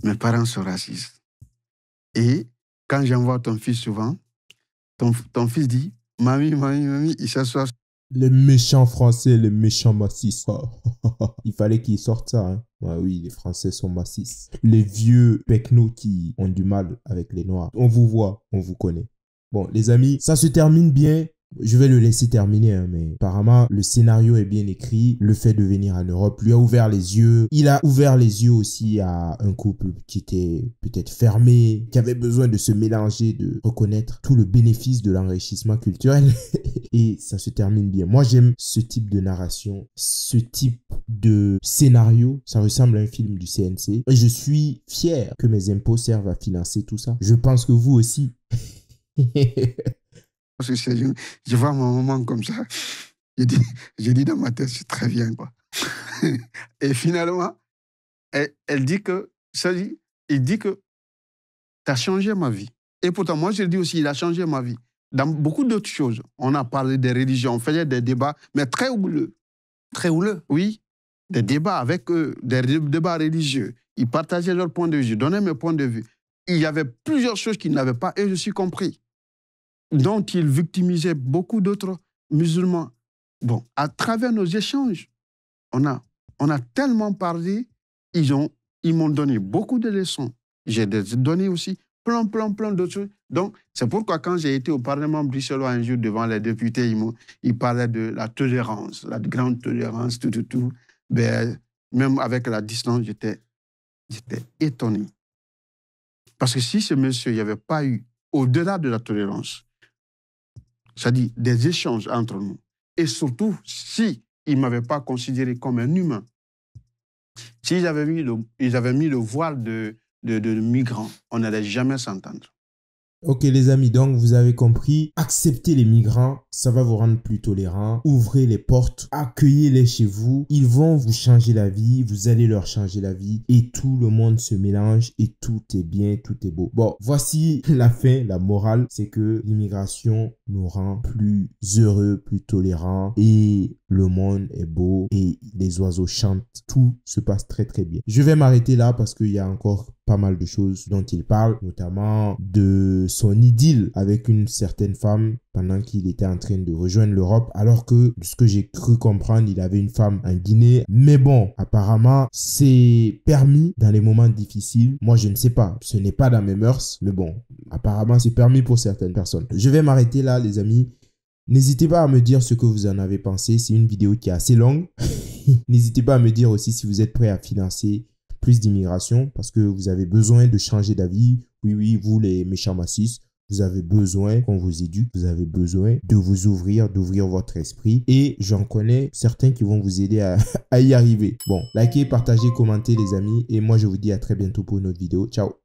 mes parents sont racistes. Et quand j'envoie ton fils souvent, ton fils dit, mamie, il s'assoit. Les méchants français, les méchants massifs. Il fallait qu'ils sortent ça. Hein. Ouais, oui, les Français sont massifs. Les vieux pecnos qui ont du mal avec les Noirs. On vous voit, on vous connaît. Bon, les amis, ça se termine bien. Je vais le laisser terminer, hein, mais apparemment, le scénario est bien écrit. Le fait de venir en Europe lui a ouvert les yeux. Il a ouvert les yeux aussi à un couple qui était peut-être fermé, qui avait besoin de se mélanger, de reconnaître tout le bénéfice de l'enrichissement culturel. Et ça se termine bien. Moi, j'aime ce type de narration, ce type de scénario. Ça ressemble à un film du CNC. Et je suis fier que mes impôts servent à financer tout ça. Je pense que vous aussi. Je vois mon maman comme ça. Je dis dans ma tête, c'est très bien, quoi. Et finalement, elle dit que, il dit que tu as changé ma vie. Et pourtant, moi, je dis aussi, il a changé ma vie. Dans beaucoup d'autres choses, on a parlé des religions, on faisait des débats, mais très houleux. Très houleux. Oui, des débats avec eux, des débats religieux. Ils partageaient leur point de vue, je donnais mes points de vue. Il y avait plusieurs choses qu'ils n'avaient pas, et je suis compris. Dont ils victimisaient beaucoup d'autres musulmans. Bon, à travers nos échanges, on a tellement parlé, ils m'ont donné beaucoup de leçons. J'ai donné aussi plein d'autres choses. Donc, c'est pourquoi quand j'ai été au Parlement bruxellois un jour devant les députés, ils parlaient de la tolérance, la grande tolérance, tout. Ben, même avec la distance, j'étais étonné. Parce que si ce monsieur, il n'y avait pas eu, au-delà de la tolérance, c'est-à-dire des échanges entre nous, et surtout, s'ils ne m'avaient pas considéré comme un humain, s'ils avaient mis le voile de migrants, on n'allait jamais s'entendre. Ok les amis, donc vous avez compris, acceptez les migrants, ça va vous rendre plus tolérants, ouvrez les portes, accueillez-les chez vous, ils vont vous changer la vie, vous allez leur changer la vie et tout le monde se mélange et tout est bien, tout est beau. Bon, voici la fin, la morale, c'est que l'immigration nous rend plus heureux, plus tolérants et le monde est beau et les oiseaux chantent, tout se passe très très bien. Je vais m'arrêter là parce qu'il y a encore pas mal de choses dont il parle, notamment de son idylle avec une certaine femme pendant qu'il était en train de rejoindre l'Europe, alors que, de ce que j'ai cru comprendre, il avait une femme en Guinée. Mais bon, apparemment, c'est permis dans les moments difficiles. Moi, je ne sais pas. Ce n'est pas dans mes mœurs, mais bon, apparemment, c'est permis pour certaines personnes. Je vais m'arrêter là, les amis. N'hésitez pas à me dire ce que vous en avez pensé. C'est une vidéo qui est assez longue. N'hésitez pas à me dire aussi si vous êtes prêt à financer plus d'immigration parce que vous avez besoin de changer d'avis. Oui, vous les méchants massifs, vous avez besoin qu'on vous éduque, vous avez besoin de vous ouvrir, d'ouvrir votre esprit et j'en connais certains qui vont vous aider à y arriver. Bon, likez, partagez, commentez les amis et moi je vous dis à très bientôt pour une autre vidéo. Ciao.